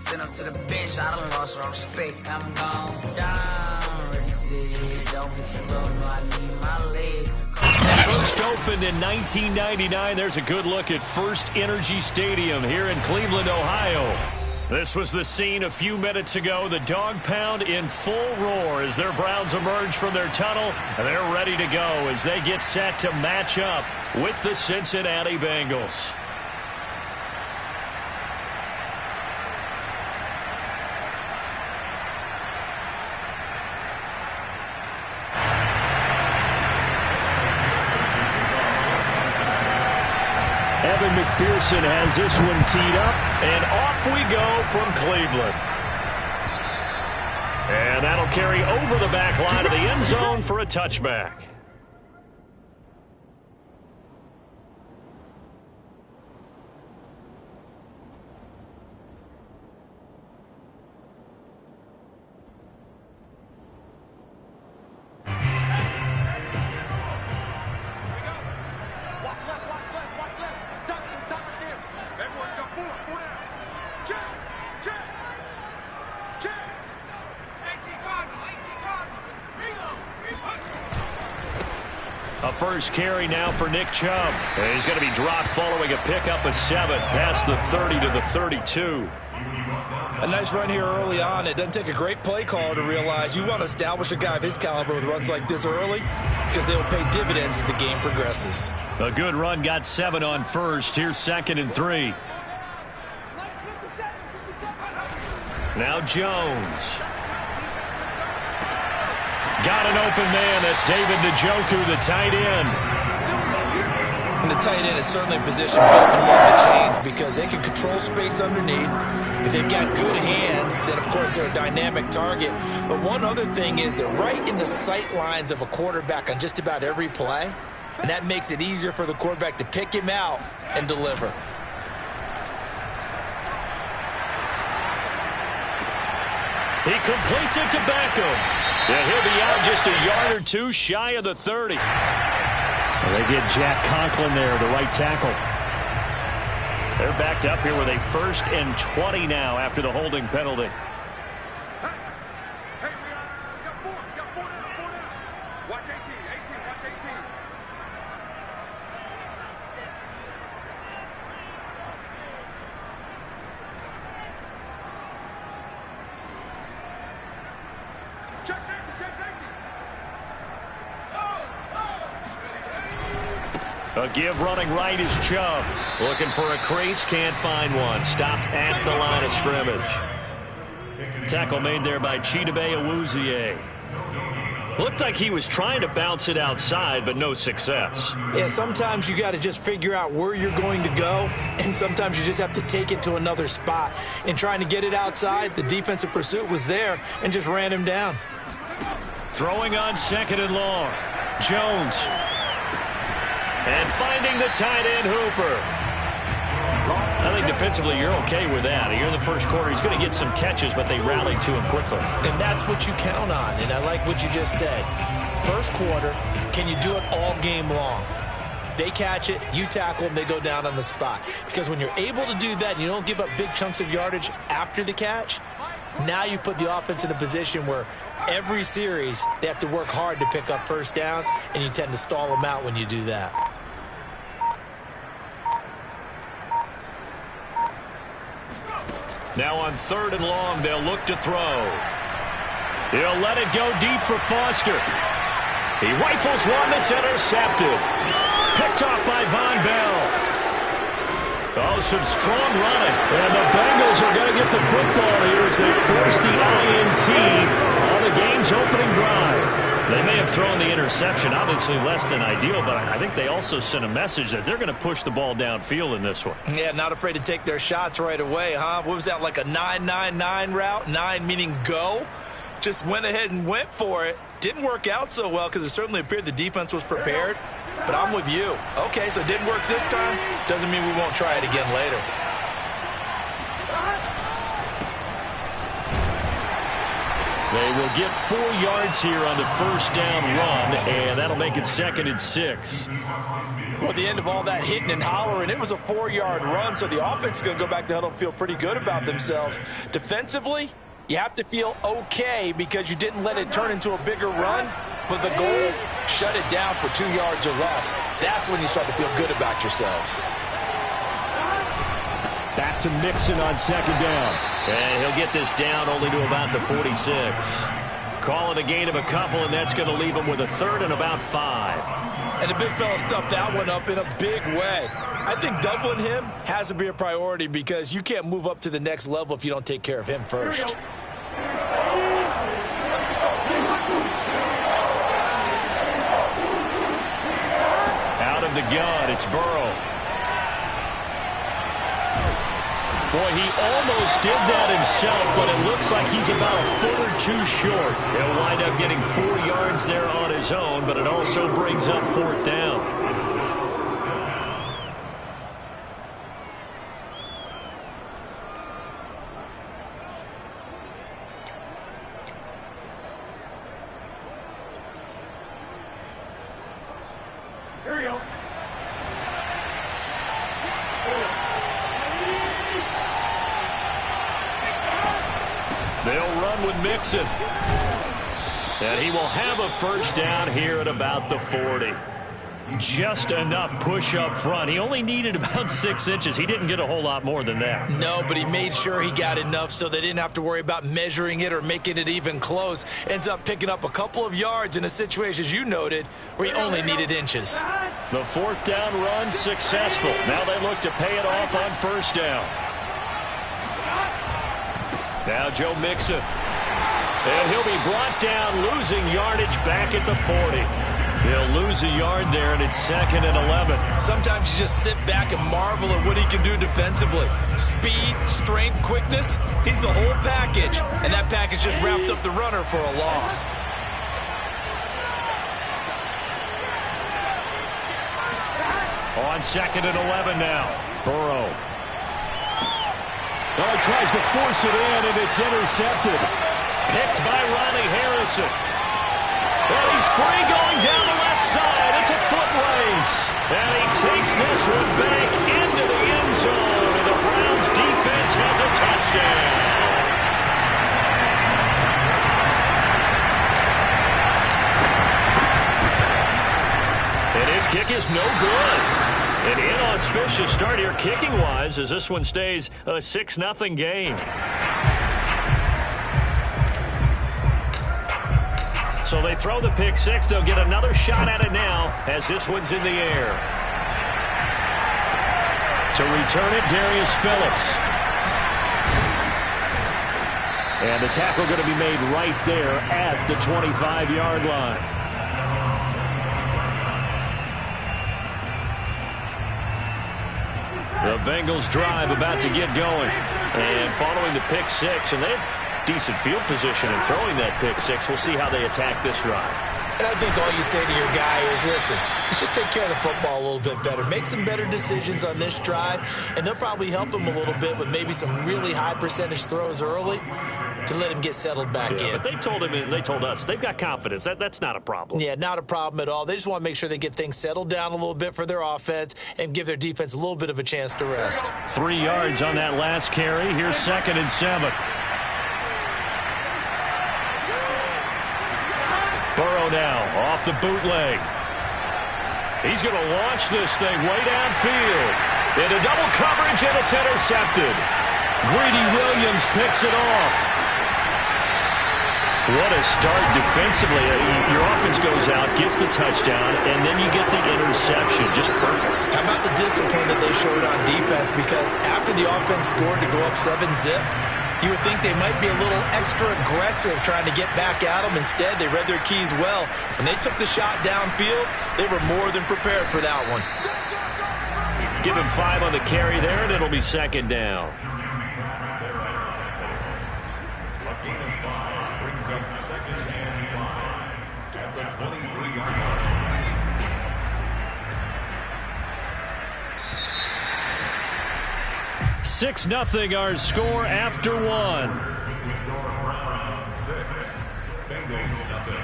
send him to the bench. I done lost all respect. I'm gone down. Already said, don't be too low. No, I need my leg. First opened in 1999. There's a good look at First Energy Stadium here in Cleveland, Ohio. This was the scene a few minutes ago. The dog pound in full roar as their Browns emerge from their tunnel. And they're ready to go as they get set to match up with the Cincinnati Bengals. Evan McPherson has this one teed up, and off we go from Cleveland. And that'll carry over the back line of the end zone for a touchback. A first carry now for Nick Chubb. And he's going to be dropped following a pickup of 7 past the 30 to the 32. A nice run here early on. It doesn't take a great play caller to realize you want to establish a guy of his caliber with runs like this early because they'll pay dividends as the game progresses. A good run got 7 on first. Here's 2nd and 3. Now Jones. Got an open man. That's David Njoku, the tight end. And the tight end is certainly a position built to move the chains because they can control space underneath. If they've got good hands, then, of course, they're a dynamic target. But one other thing is they're right in the sight lines of a quarterback on just about every play, and that makes it easier for the quarterback to pick him out and deliver. He completes it to Beckham. And he'll be out just a yard or two shy of the 30. Well, they get Jack Conklin there, the right tackle. They're backed up here with a 1st and 20 now after the holding penalty. Hey, we got 4 down. Watch 18, watch 18. Check safety. A give running right is Chubb. Looking for a crease, can't find one. Stopped at the line of scrimmage. Tackle made there by Chidobe Awuzie. Looked like he was trying to bounce it outside, but no success. Yeah, sometimes you got to just figure out where you're going to go, and sometimes you just have to take it to another spot. In trying to get it outside, the defensive pursuit was there and just ran him down. Throwing on 2nd and long. Jones. And finding the tight end, Hooper. I think defensively you're okay with that. Here in the first quarter, he's going to get some catches, but they rallied to him quickly. And that's what you count on, and I like what you just said. First quarter, can you do it all game long? They catch it, you tackle them, they go down on the spot. Because when you're able to do that and you don't give up big chunks of yardage after the catch, now you put the offense in a position where every series they have to work hard to pick up first downs, and you tend to stall them out when you do that. Now on 3rd and long, they'll look to throw. He'll let it go deep for Foster. He rifles one that's intercepted. Picked off by Von Bell. Oh, some strong running. And the Bengals are going to get the football here as they force the INT on the game's opening drive. They may have thrown the interception, obviously less than ideal, but I think they also sent a message that they're going to push the ball downfield in this one. Yeah, not afraid to take their shots right away, huh? What was that, like a 9-9-9 route? 9 meaning go? Just went ahead and went for it. Didn't work out so well because it certainly appeared the defense was prepared. But I'm with you. Okay, so it didn't work this time. Doesn't mean we won't try it again later. They will get 4 yards here on the first down run, and that'll make it 2nd and 6. Well, at the end of all that hitting and hollering, it was a 4-yard run, so the offense is going to go back to huddle and feel pretty good about themselves. Defensively, you have to feel okay because you didn't let it turn into a bigger run, but the goal, shut it down for 2 yards or less. That's when you start to feel good about yourselves. Back to Mixon on 2nd down. And he'll get this down only to about the 46. Call it a gain of a couple, and that's going to leave him with a 3rd and about 5. And the big fella stuffed that one up in a big way. I think doubling him has to be a priority because you can't move up to the next level if you don't take care of him first. Out of the gun, it's Burrow. Boy, he almost did that himself, but it looks like he's about a foot or 2 short. He'll wind up getting 4 yards there on his own, but it also brings up 4th down. Here we go. They'll run with Mixon. And he will have a first down here at about the 40. Just enough push up front. He only needed about 6 inches. He didn't get a whole lot more than that. No, but he made sure he got enough so they didn't have to worry about measuring it or making it even close. Ends up picking up a couple of yards in a situation, as you noted, where he only needed inches. The 4th down run successful. Now they look to pay it off on first down. Now Joe Mixon. And he'll be brought down, losing yardage back at the 40. He'll lose a yard there, and it's 2nd and 11. Sometimes you just sit back and marvel at what he can do defensively. Speed, strength, quickness, he's the whole package. And that package just wrapped up the runner for a loss. On 2nd and 11 now. Burrow. Oh, he tries to force it in, and it's intercepted. Picked by Riley Harrison. And he's free going down the left side. It's a foot race. And he takes this one back into the end zone. And the Browns defense has a touchdown. And his kick is no good. An inauspicious start here kicking-wise as this one stays a 6-0 game. So they throw the pick six. They'll get another shot at it now as this one's in the air. To return it, Darius Phillips. And the tackle going to be made right there at the 25-yard line. The Bengals drive about to get going. And following the pick six, and they have decent field position in throwing that pick six. We'll see how they attack this drive. And I think all you say to your guy is, listen, let's just take care of the football a little bit better. Make some better decisions on this drive, and they'll probably help him a little bit with maybe some really high percentage throws early to let him get settled back in. But they told him, and they told us, they've got confidence. That's not a problem. Yeah, not a problem at all. They just want to make sure they get things settled down a little bit for their offense and give their defense a little bit of a chance to rest. 3 yards on that last carry. Here's 2nd and 7. Burrow now off the bootleg. He's going to launch this thing way downfield. Into double coverage, and it's intercepted. Greedy Williams picks it off. What a start defensively. Your offense goes out, gets the touchdown, and then you get the interception. Just perfect. How about the discipline that they showed on defense? Because after the offense scored to go up 7-zip, you would think they might be a little extra aggressive trying to get back at them. Instead, they read their keys well. When they took the shot downfield, they were more than prepared for that one. Give him 5 on the carry there, and it'll be 2nd down. A gain of 5 brings up 2nd and 5 at the 23-yard line. Six 6-0 our score after one. Bengals nothing.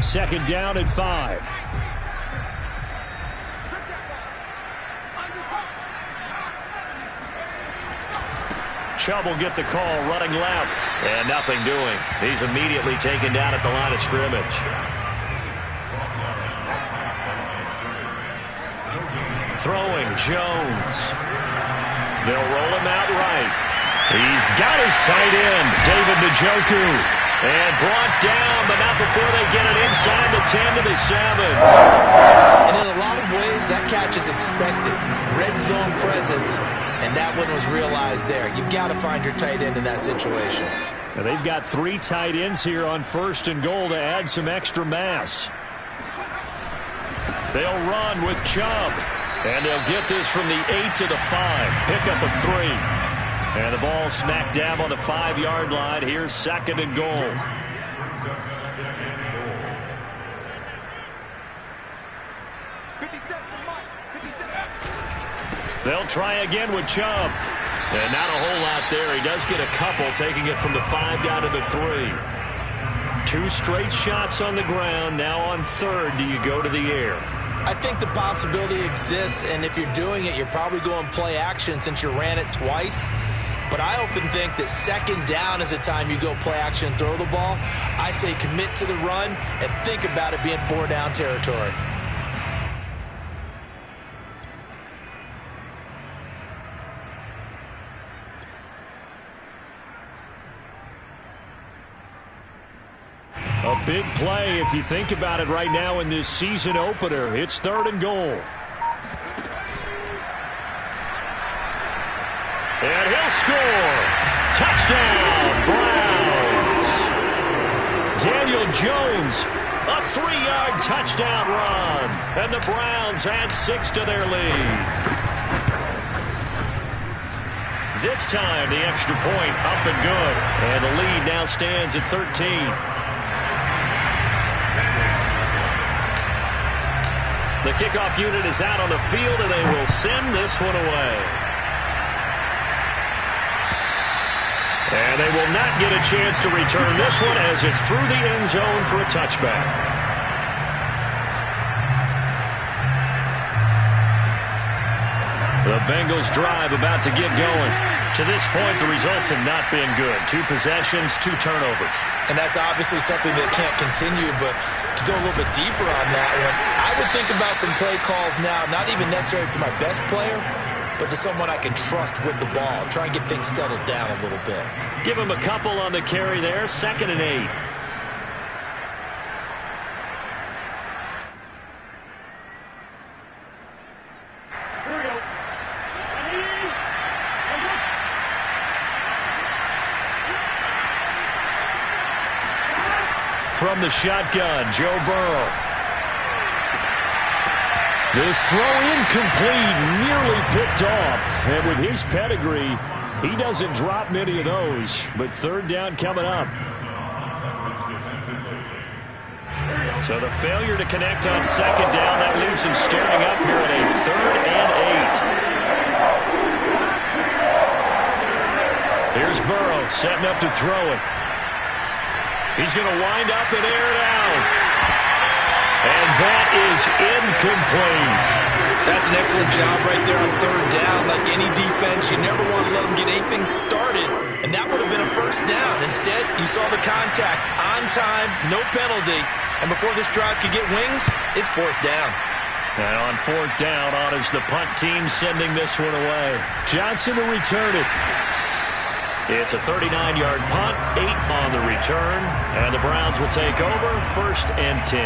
Second down and 5. Chubb will get the call running left. And nothing doing. He's immediately taken down at the line of scrimmage. Throwing Jones. They'll roll him out right. He's got his tight end, David Njoku. And brought down, but not before they get it inside the 10 to the 7. And in a lot of ways, that catch is expected. Red zone presence, and that one was realized there. You've got to find your tight end in that situation. And they've got 3 tight ends here on 1st and goal to add some extra mass. They'll run with Chubb. And they'll get this from the 8 to the 5. Pick up a 3. And the ball smack dab on the 5-yard line. Here's 2nd and goal. They'll try again with Chubb. And not a whole lot there. He does get a couple, taking it from the 5 down to the 3. 2 straight shots on the ground. Now on 3rd, do you go to the air? I think the possibility exists, and if you're doing it, you're probably going play action since you ran it twice. But I often think that 2nd down is a time you go play action and throw the ball. I say commit to the run and think about it being 4-down territory. A big play if you think about it right now in this season opener. It's 3rd and goal. And he'll score. Touchdown, Browns. Daniel Jones, a 3-yard touchdown run. And the Browns add 6 to their lead. This time the extra point up and good. And the lead now stands at 13. The kickoff unit is out on the field, and they will send this one away. And they will not get a chance to return this one as it's through the end zone for a touchback. The Bengals drive about to get going. To this point, the results have not been good. 2 possessions, 2 turnovers. And that's obviously something that can't continue, but to go a little bit deeper on that one, I would think about some play calls now, not even necessarily to my best player, but to someone I can trust with the ball. Try and get things settled down a little bit. Give him a couple on the carry there. 2nd and 8. From the shotgun, Joe Burrow. This throw incomplete, nearly picked off. And with his pedigree, he doesn't drop many of those. But 3rd down coming up. So the failure to connect on 2nd down, that leaves him staring up here at a 3rd and 8. Here's Burrow setting up to throw it. He's going to wind up and air it out. And that is incomplete. That's an excellent job right there on 3rd down. Like any defense, you never want to let them get anything started. And that would have been a 1st down. Instead, you saw the contact on time, no penalty. And before this drive could get wings, it's 4th down. And on 4th down, on is the punt team sending this one away. Johnson to return it. It's a 39-yard punt, 8 on the return, and the Browns will take over 1st and 10.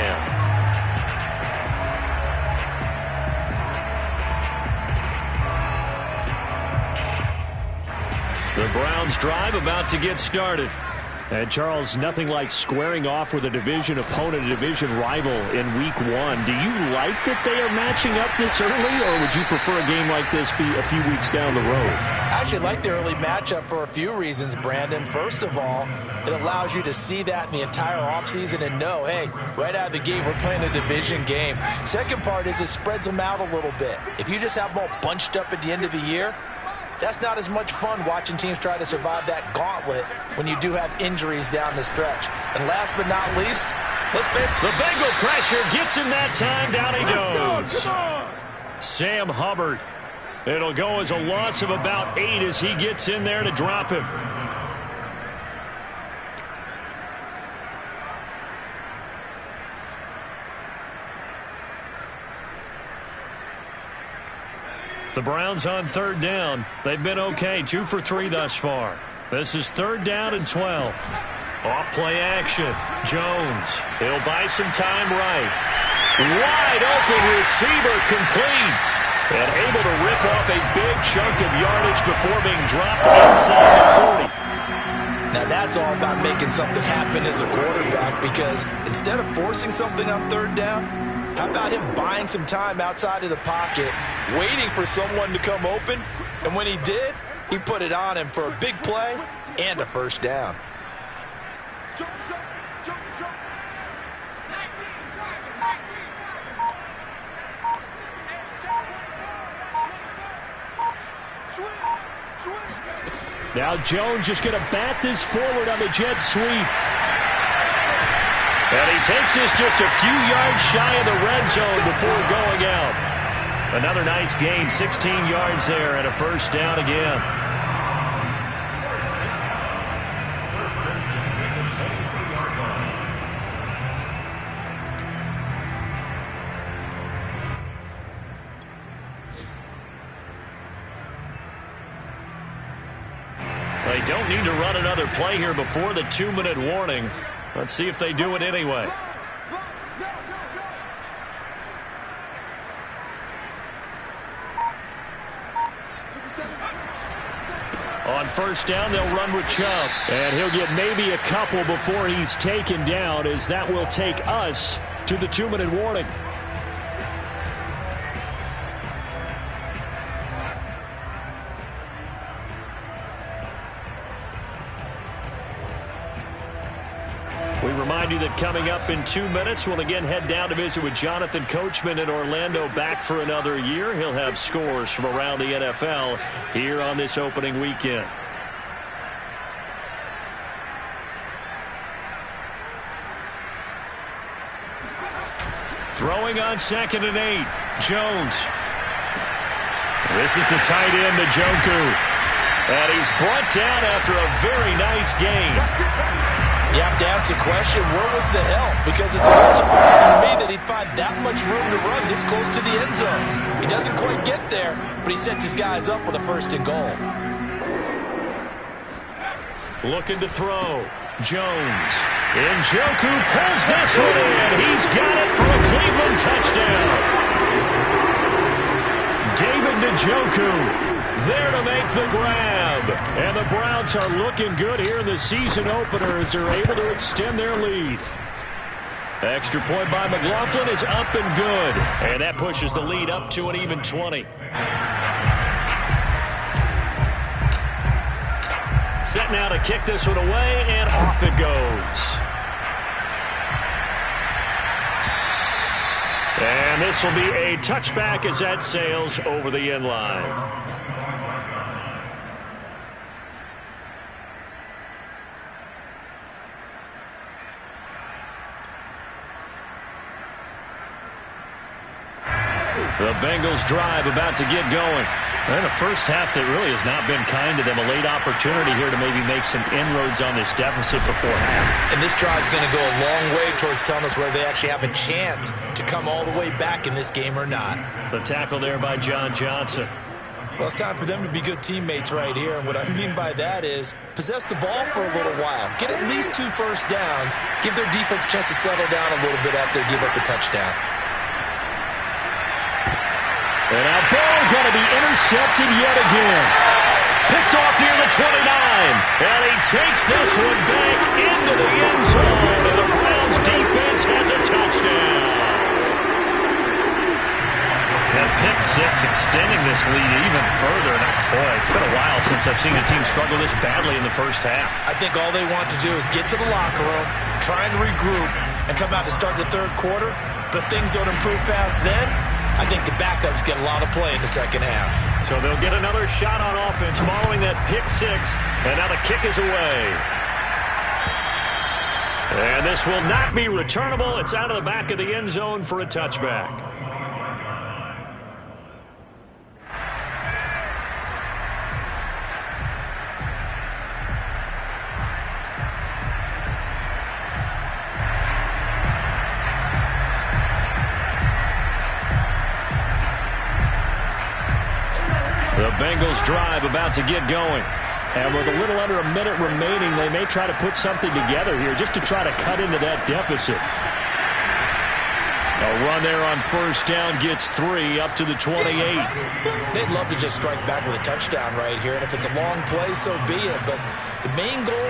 The Browns drive about to get started. And Charles, nothing like squaring off with a division opponent, a division rival in week 1. Do you like that they are matching up this early, or would you prefer a game like this be a few weeks down the road? I actually like the early matchup for a few reasons, Brandon. First of all, it allows you to see that in the entire offseason and know, hey, right out of the gate, we're playing a division game. Second part is it spreads them out a little bit. If you just have them all bunched up at the end of the year, that's not as much fun watching teams try to survive that gauntlet when you do have injuries down the stretch. And last but not least, the Bengal pressure gets him that time. Down he goes. Sam Hubbard. It'll go as a loss of about 8 as he gets in there to drop him. The Browns on 3rd down. They've been okay, 2 for 3 thus far. This is 3rd down and 12. Off play action. Jones. He'll buy some time right. Wide open receiver complete. And able to rip off a big chunk of yardage before being dropped inside the 40. Now that's all about making something happen as a quarterback, because instead of forcing something on 3rd down, how about him buying some time outside of the pocket, waiting for someone to come open, and when he did, he put it on him for a big play and a 1st down. Now Jones just going to bat this forward on the jet sweep. And he takes this just a few yards shy of the red zone before going out. Another nice gain, 16 yards there, and a 1st down again. They don't need to run another play here before the 2-minute warning. Let's see if they do it anyway. On 1st down, they'll run with Chubb. And he'll get maybe a couple before he's taken down, as that will take us to the 2-minute warning. We remind you that coming up in 2 minutes, we'll again head down to visit with Jonathan Coachman in Orlando, back for another year. He'll have scores from around the NFL here on this opening weekend. Throwing on 2nd and 8. Jones. This is the tight end, Njoku. And he's brought down after a very nice gain. You have to ask the question, where was the help? Because it's a little surprising to me that he'd find that much room to run this close to the end zone. He doesn't quite get there, but he sets his guys up with a 1st and goal. Looking to throw. Jones. Njoku pulls this one in. He's got it for a Cleveland touchdown. David Njoku there to make the grab. And the Browns are looking good here in the season opener as they're able to extend their lead. Extra point by McLaughlin is up and good. And that pushes the lead up to an even 20. Set now to kick this one away, and off it goes. And this will be a touchback as that sails over the end line. The Bengals drive about to get going. And a first half that really has not been kind to them. A late opportunity here to maybe make some inroads on this deficit before half. And this drive's going to go a long way towards telling us whether they actually have a chance to come all the way back in this game or not. The tackle there by John Johnson. Well, it's time for them to be good teammates right here. And what I mean by that is possess the ball for a little while. Get at least 2 first downs. Give their defense a chance to settle down a little bit after they give up the touchdown. And our ball going to be intercepted yet again. Picked off near the 29. And he takes this one back into the end zone. And the Browns defense has a touchdown. And pick six extending this lead even further. Boy, it's been a while since I've seen a team struggle this badly in the first half. I think all they want to do is get to the locker room, try and regroup, and come out to start the third quarter. But if things don't improve fast then, I think the backups get a lot of play in the second half. So they'll get another shot on offense following that pick six. And now the kick is away. And this will not be returnable. It's out of the back of the end zone for a touchback. The Bengals drive about to get going. And with a little under a minute remaining, they may try to put something together here just to try to cut into that deficit. A run there on first down gets 3 up to the 28. They'd love to just strike back with a touchdown right here. And if it's a long play, so be it. But the main goal,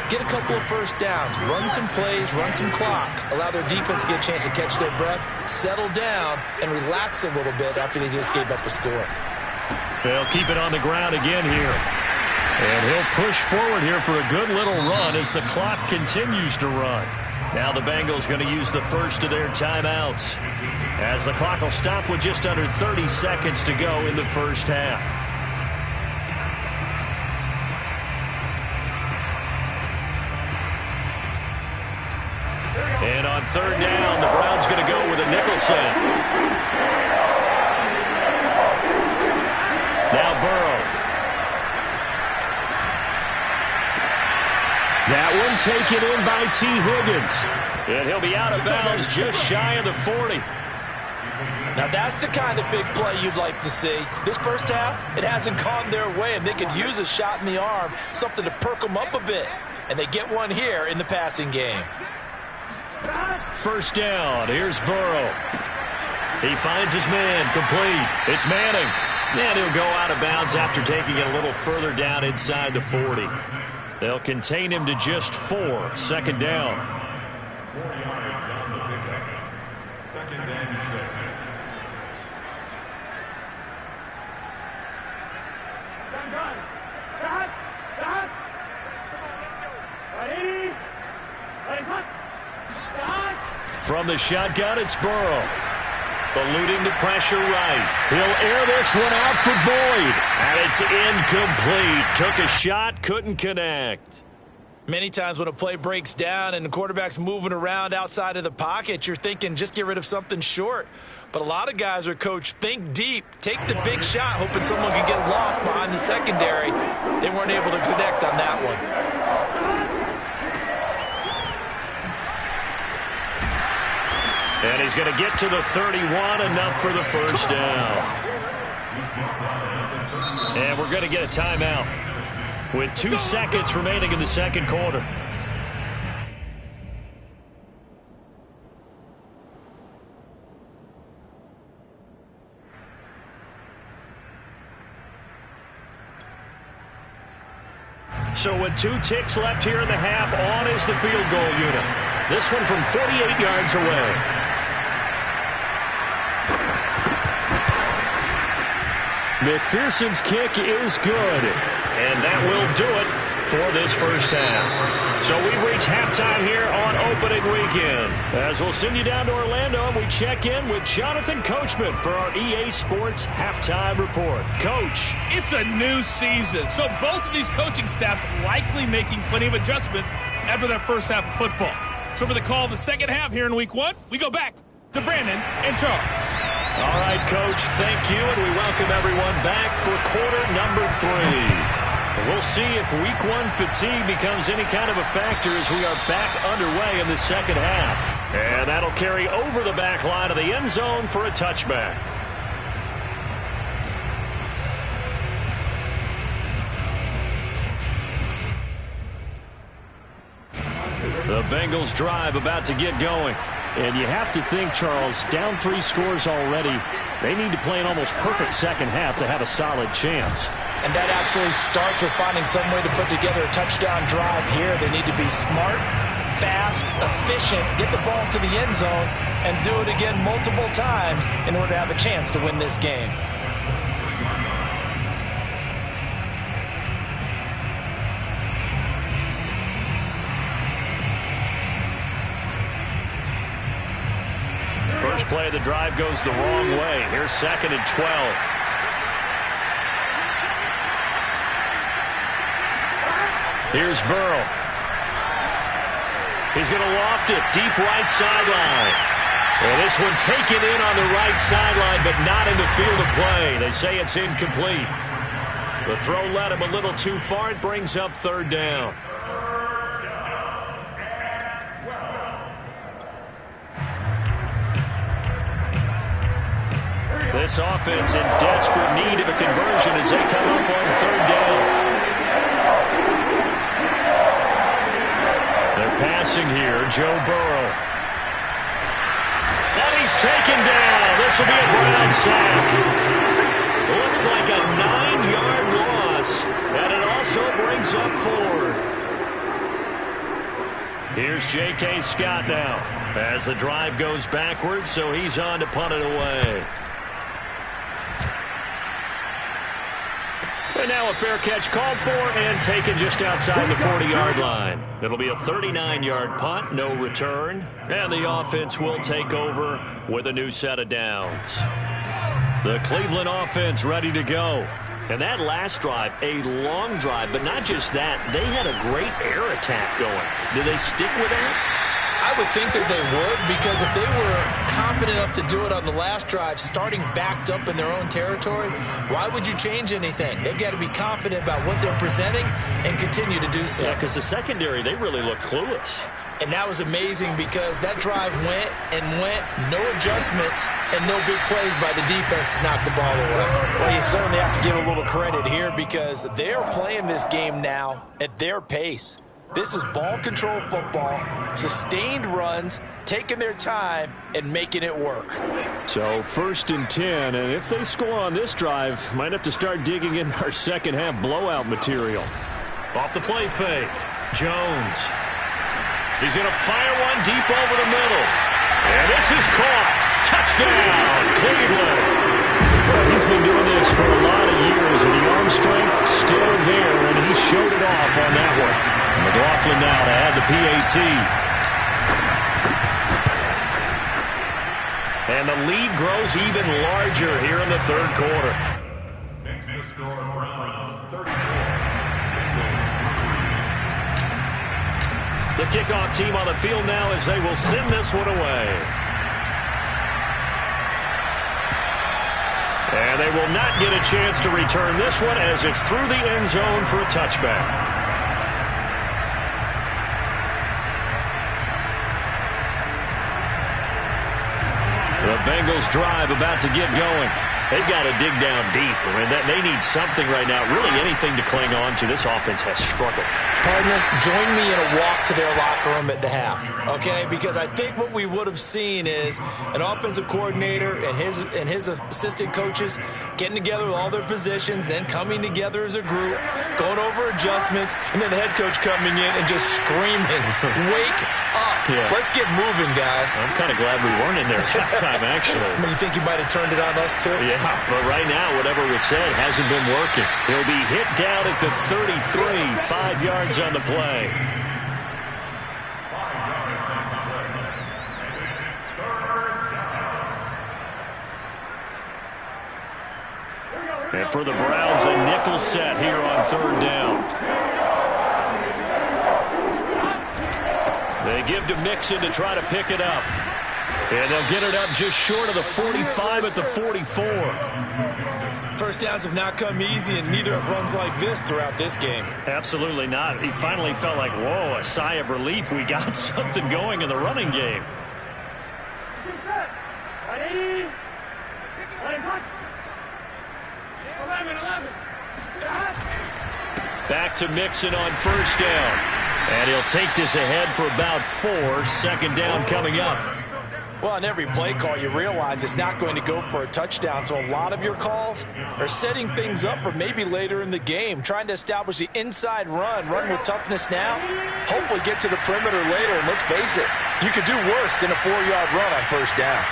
get a couple of first downs, run some plays, run some clock, allow their defense to get a chance to catch their breath, settle down, and relax a little bit after they just gave up a score. They'll keep it on the ground again here. And he'll push forward here for a good little run as the clock continues to run. Now the Bengals going to use the first of their timeouts, as the clock will stop with just under 30 seconds to go in the first half. And on third down, the Browns going to go with a nickel set. Now Burrow. That one taken in by T. Higgins. And he'll be out of bounds just shy of the 40. Now that's the kind of big play you'd like to see. This first half, it hasn't gone their way, and they could use a shot in the arm, something to perk them up a bit. And they get one here in the passing game. First down. Here's Burrow. He finds his man, complete. It's Manning. And he'll go out of bounds after taking it a little further down inside the 40. They'll contain him to just 4. Second down. 4 yards on the pickup. Second and 6. From the shotgun, it's Burrow. Eluding the pressure right. He'll air this one out for Boyd. And it's incomplete. Took a shot, couldn't connect. Many times when a play breaks down and the quarterback's moving around outside of the pocket, you're thinking just get rid of something short. But a lot of guys are coached, think deep, take the big shot, hoping someone can get lost behind the secondary. They weren't able to connect on that one. And he's going to get to the 31, enough for the first down. And we're going to get a timeout with 2 seconds remaining in the second quarter. So with 2 ticks left here in the half, on is the field goal unit. This one from 48 yards away. McPherson's kick is good, and that will do it for this first half. So we've reached halftime here on opening weekend, as we'll send you down to Orlando and we check in with Jonathan Coachman for our EA Sports Halftime Report. Coach. It's a new season, so both of these coaching staffs likely making plenty of adjustments after their first half of football. So for the call of the second half here in week 1, we go back to Brandon and Charles. All right, Coach, thank you, and we welcome everyone back for quarter number 3. We'll see if week 1 fatigue becomes any kind of a factor as we are back underway in the second half. And that'll carry over the back line of the end zone for a touchback. The Bengals drive about to get going. And you have to think, Charles, down 3 scores already. They need to play an almost perfect second half to have a solid chance. And that absolutely starts with finding some way to put together a touchdown drive here. They need to be smart, fast, efficient, get the ball to the end zone, and do it again multiple times in order to have a chance to win this game. First play of the drive goes the wrong way. Here's 2nd and 12. Here's Burrow. He's going to loft it deep right sideline. And this one taken in on the right sideline, but not in the field of play. They say it's incomplete. The throw led him a little too far. It brings up 3rd down. This offense in desperate need of a conversion as they come up on 3rd down. They're passing here, Joe Burrow. And he's taken down. This will be a ground sack. Looks like a 9-yard loss, and it also brings up 4th. Here's J.K. Scott now as the drive goes backwards, so he's on to punt it away. And now a fair catch called for and taken just outside the 40-yard line. It'll be a 39-yard punt, no return. And the offense will take over with a new set of downs. The Cleveland offense ready to go. And that last drive, a long drive, but not just that. They had a great air attack going. Do they stick with that? I would think that they would, because if they were confident enough to do it on the last drive, starting backed up in their own territory, why would you change anything? They've got to be confident about what they're presenting and continue to do so. Yeah, because the secondary, they really looked clueless. And that was amazing because that drive went and went, no adjustments, and no big plays by the defense to knock the ball away. Well, you certainly have to give a little credit here because they're playing this game now at their pace. This is ball control football, sustained runs, taking their time, and making it work. So 1st and 10, and if they score on this drive, might have to start digging in our second-half blowout material. Off the play fake, Jones. He's going to fire one deep over the middle. And this is caught. Touchdown, Cleveland. Well, he's been doing this for a lot of years, and the arm strength still there, and he showed it off on that one. McLaughlin now to add the PAT. And the lead grows even larger here in the 3rd quarter. Next to score, Browns 34. The kickoff team on the field now as they will send this one away. And they will not get a chance to return this one as it's through the end zone for a touchback. The Bengals drive about to get going. They've got to dig down deep. I mean, they need something right now, really anything to cling on to. This offense has struggled. Partner, join me in a walk to their locker room at the half, okay? Because I think what we would have seen is an offensive coordinator and his assistant coaches getting together with all their positions, then coming together as a group, going over adjustments, and then the head coach coming in and just screaming, wake up. Yeah. Let's get moving, guys. I'm kind of glad we weren't in there at halftime, actually. I mean, you think you might have turned it on us, too? Yeah, but right now, whatever was said hasn't been working. He'll be hit down at the 33, 5 yards on the play. 5 yards on the play. And it's 3rd down. And for the Browns, a nickel set here on 3rd down. They give to Mixon to try to pick it up. And they'll get it up just short of the 45 at the 44. First downs have not come easy, and neither have runs like this throughout this game. Absolutely not. He finally felt like, whoa, a sigh of relief. We got something going in the running game. Back to Mixon on 1st down. And he'll take this ahead for about 4. 2nd down coming up. Well, on every play call, you realize it's not going to go for a touchdown, so a lot of your calls are setting things up for maybe later in the game, trying to establish the inside run with toughness now, hopefully get to the perimeter later, and let's face it, you could do worse than a 4-yard run on first down.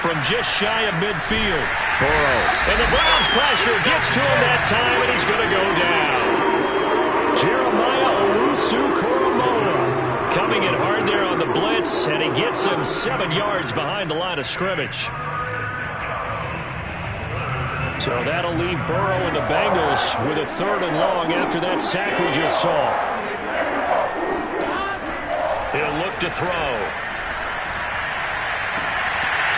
From just shy of midfield, Burrow. And the Browns pressure gets to him that time, and he's going to go down. Jeremiah Owusu-Koramoah coming in hard there on the blitz, and he gets him 7 yards behind the line of scrimmage. So that'll leave Burrow and the Bengals with a 3rd and long after that sack we just saw. He'll look to throw.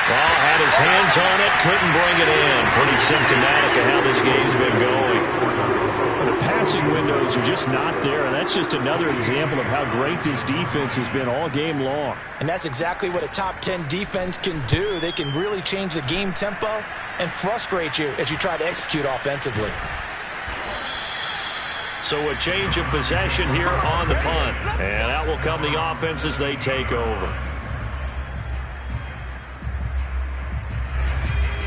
Ball had his hands on it, couldn't bring it in. Pretty symptomatic of how this game's been going. The passing windows are just not there, and that's just another example of how great this defense has been all game long. And that's exactly what a top 10 defense can do. They can really change the game tempo and frustrate you as you try to execute offensively. So a change of possession here on the punt. And out will come the offense as they take over.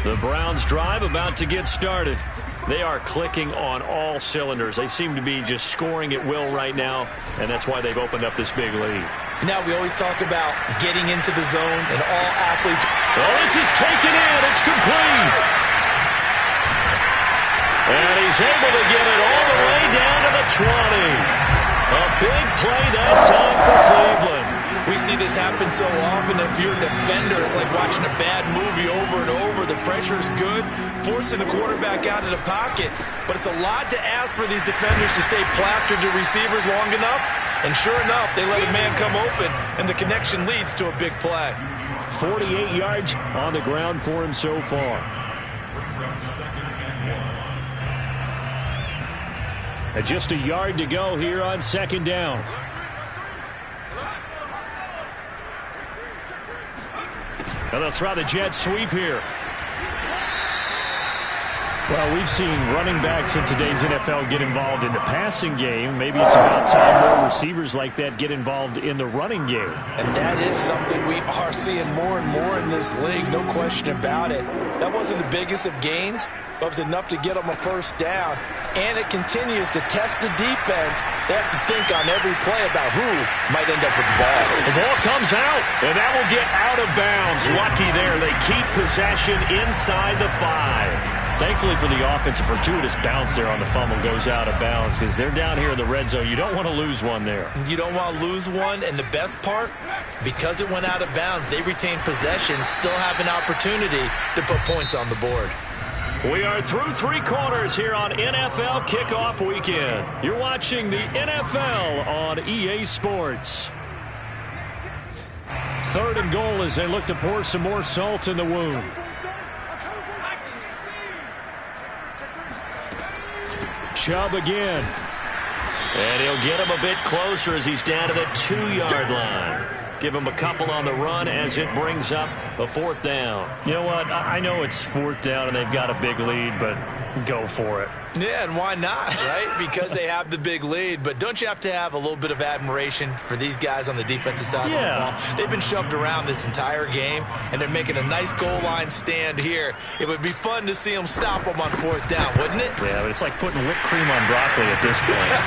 The Browns drive about to get started. They are clicking on all cylinders. They seem to be just scoring at will right now, and that's why they've opened up this big lead. Now we always talk about getting into the zone, and all athletes. Well, this is taken in. It's complete. And he's able to get it all the way down to the 20. A big play that time for Cleveland. We see this happen so often. If you're a defender, it's like watching a bad movie over and over. The pressure's good, forcing the quarterback out of the pocket. But it's a lot to ask for these defenders to stay plastered to receivers long enough. And sure enough, they let a man come open, and the connection leads to a big play. 48 yards on the ground for him so far. And just a yard to go here on 2nd down. And they'll try the jet sweep here. Well, we've seen running backs in today's NFL get involved in the passing game. Maybe it's about time more receivers like that get involved in the running game. And that is something we are seeing more and more in this league, no question about it. That wasn't the biggest of gains, but it was enough to get them a first down. And it continues to test the defense. They have to think on every play about who might end up with the ball. The ball comes out, and that will get out of bounds. Lucky there. They keep possession inside the 5. Thankfully for the offense, a fortuitous bounce there on the fumble goes out of bounds because they're down here in the red zone. You don't want to lose one there. You don't want to lose one, and the best part, because it went out of bounds, they retain possession, still have an opportunity to put points on the board. We are through 3 quarters here on NFL Kickoff Weekend. You're watching the NFL on EA Sports. 3rd and goal as they look to pour some more salt in the wound. Chubb again. And he'll get him a bit closer as he's down to the 2-yard line. Give him a couple on the run as it brings up a 4th down. You know what? I know it's 4th down and they've got a big lead, but go for it. Yeah, and why not, right? Because they have the big lead. But don't you have to have a little bit of admiration for these guys on the defensive side of the ball? They've been shoved around this entire game, and they're making a nice goal line stand here. It would be fun to see them stop them on 4th down, wouldn't it? Yeah, but it's like putting whipped cream on broccoli at this point.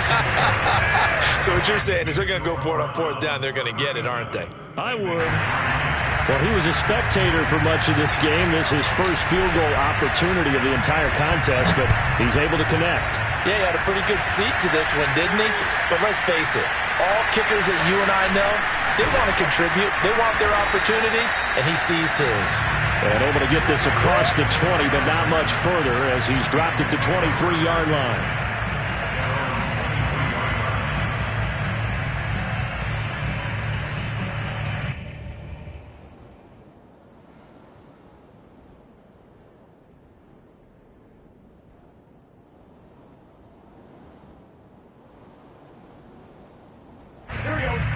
So what you're saying is they're going to go for it on 4th down. They're going to get it, aren't they? I would. Well, he was a spectator for much of this game. This is his first field goal opportunity of the entire contest, but he's able to connect. Yeah, he had a pretty good seat to this one, didn't he? But let's face it, all kickers that you and I know, they want to contribute. They want their opportunity, and he seized his. And able to get this across the 20, but not much further as he's dropped it to 23-yard line.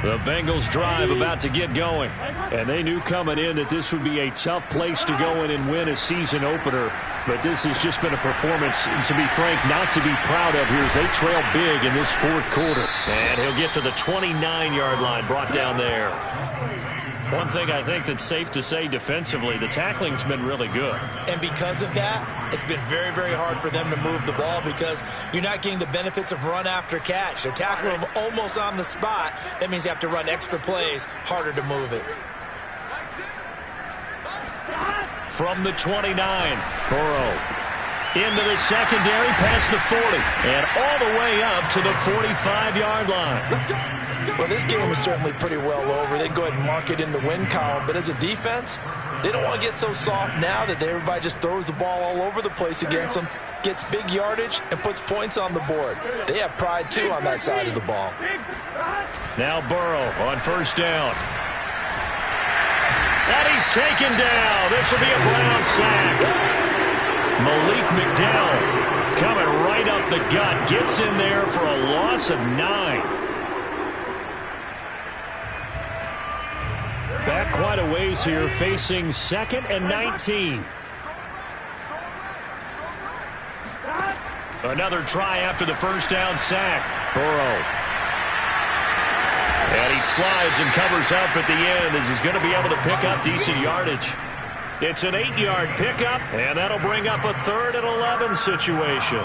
The Bengals drive about to get going. And they knew coming in that this would be a tough place to go in and win a season opener. But this has just been a performance, to be frank, not to be proud of here as they trail big in this fourth quarter. And he'll get to the 29-yard line, brought down there. One thing I think that's safe to say defensively, the tackling's been really good. And because of that, it's been very, very hard for them to move the ball because you're not getting the benefits of run after catch. They're tackling them almost on the spot. That means you have to run extra plays, harder to move it. From the 29, Burrow into the secondary, past the 40, and all the way up to the 45-yard line. Well, this game is certainly pretty well over. They can go ahead and mark it in the win column. But as a defense, they don't want to get so soft now that everybody just throws the ball all over the place against them, gets big yardage, and puts points on the board. They have pride, too, on that side of the ball. Now Burrow on first down. And he's taken down. This will be a Brown sack. Malik McDowell coming right up the gut. Gets in there for a loss of 9. Back quite a ways here, facing 2nd and 19. Another try after the first down sack. Burrow. And he slides and covers up at the end as he's going to be able to pick up decent yardage. It's an 8-yard pickup, and that'll bring up a 3rd and 11 situation.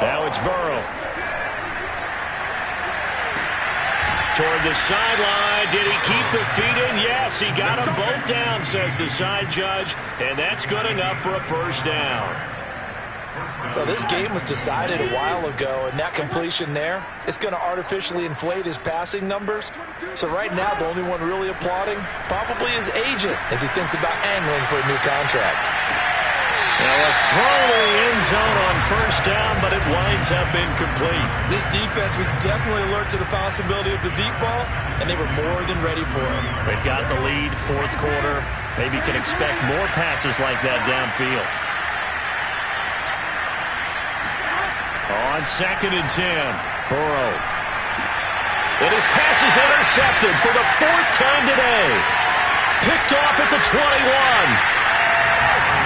Now it's Burrow. Toward the sideline. Did he keep the feet in? Yes, he got them both down, says the side judge. And that's good enough for a first down. Well, this game was decided a while ago, and that completion there, it's going to artificially inflate his passing numbers. So right now, the only one really applauding probably his agent as he thinks about angling for a new contract. Now a throw to the end zone on first down, but it winds up incomplete. This defense was definitely alert to the possibility of the deep ball, and they were more than ready for it. They've got the lead, fourth quarter. Maybe can expect more passes like that downfield. On 2nd and 10, Burrow. And his pass is intercepted for the 4th time today. Picked off at the 21.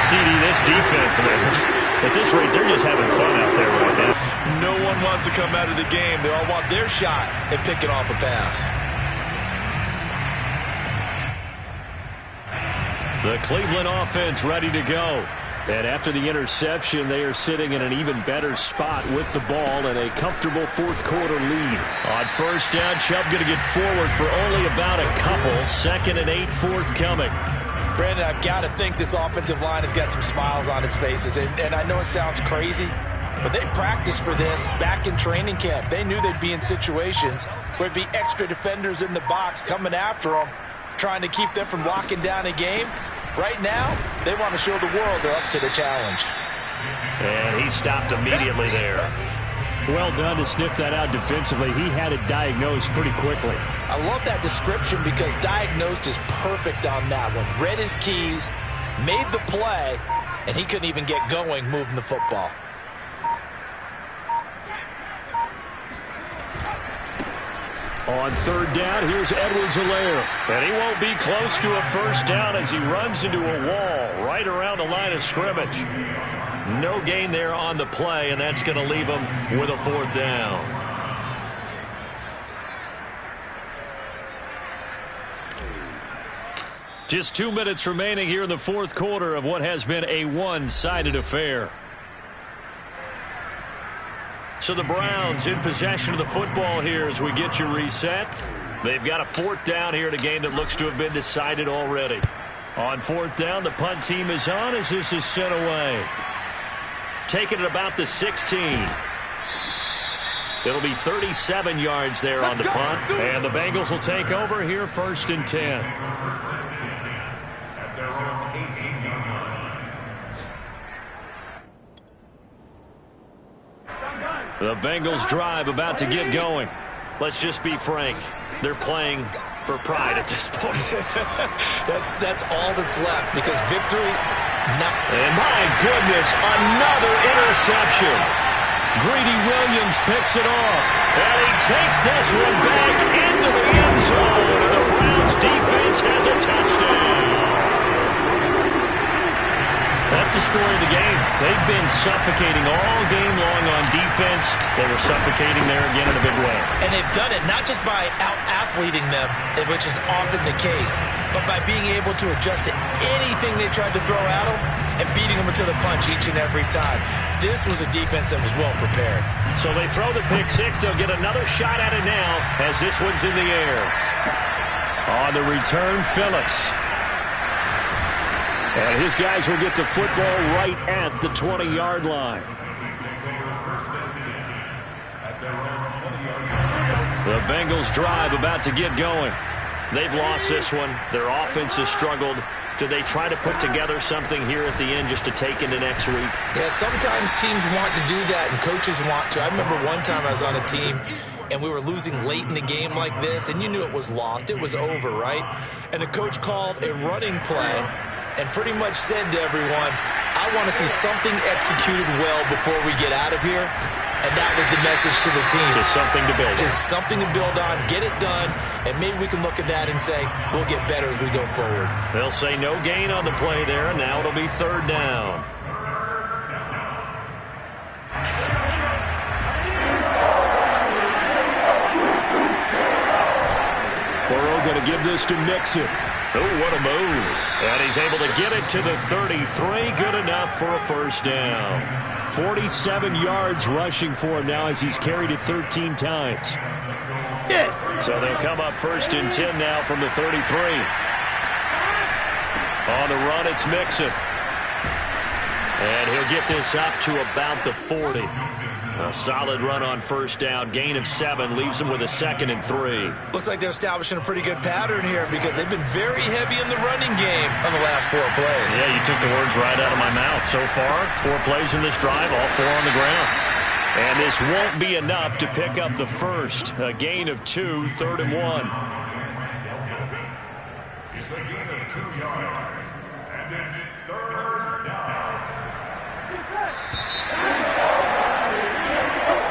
CD, this defense, man, at this rate, they're just having fun out there right now. No one wants to come out of the game. They all want their shot at picking off a pass. The Cleveland offense ready to go. And after the interception, they are sitting in an even better spot with the ball and a comfortable fourth quarter lead. On first down, Chubb going to get forward for only about a couple. 2nd and 8 forthcoming. Brandon, I've got to think this offensive line has got some smiles on its faces. And I know it sounds crazy, but they practiced for this back in training camp. They knew they'd be in situations where there'd be extra defenders in the box coming after them, trying to keep them from locking down a game. Right now, they want to show the world they're up to the challenge. And he stopped immediately there. Well done to sniff that out defensively. He had it diagnosed pretty quickly. I love that description because diagnosed is perfect on that one. Read his keys, made the play, and he couldn't even get going moving the football. On third down, here's Edwards-Helaire. And he won't be close to a first down as he runs into a wall right around the line of scrimmage. No gain there on the play, and that's going to leave him with a 4th down. Just 2 minutes remaining here in the fourth quarter of what has been a one-sided affair. So the Browns in possession of the football here as we get you reset. They've got a 4th down here in a game that looks to have been decided already. On 4th down, the punt team is on as this is sent away. Taking it about the 16. It'll be 37 yards there on the punt. And the Bengals will take over here 1st and 10. At their own 18-yard line. The Bengals drive about to get going. Let's just be frank. They're playing for pride at this point. That's all that's left because victory. And my goodness, another interception. Greedy Williams picks it off. And he takes this one back into the end zone. And the Browns defense has a touchdown. That's the story of the game. They've been suffocating all game long on defense. They were suffocating there again in a big way. And they've done it not just by out-athleting them, which is often the case, but by being able to adjust to anything they tried to throw at them and beating them into the punch each and every time. This was a defense that was well prepared. So they throw the pick six. They'll get another shot at it now as this one's in the air. On the return, Phillips. And his guys will get the football right at the 20-yard line. The Bengals drive about to get going. They've lost this one. Their offense has struggled. Do they try to put together something here at the end just to take into next week? Yeah, sometimes teams want to do that and coaches want to. I remember one time I was on a team and we were losing late in the game like this, and you knew it was lost. It was over, right? And the coach called a running play and pretty much said to everyone, I want to see something executed well before we get out of here. And that was the message to the team. Just something to build on. Just something to build on, get it done, and maybe we can look at that and say, we'll get better as we go forward. They'll say no gain on the play there, and now it'll be third down. Burrow going to give this to Mixon. Oh, what a move. And he's able to get it to the 33. Good enough for a first down. 47 yards rushing for him now as he's carried it 13 times. So they'll come up first and 10 now from the 33. On the run, it's Mixon. And he'll get this up to about the 40. A solid run on first down. Gain of 7 leaves them with a 2nd and 3. Looks like they're establishing a pretty good pattern here because they've been very heavy in the running game on the last 4 plays. Yeah, you took the words right out of my mouth. So far, 4 plays in this drive, all 4 on the ground. And this won't be enough to pick up the first. A gain of 2, 3rd and 1. It's a gain of 2 yards. And it's 3rd down.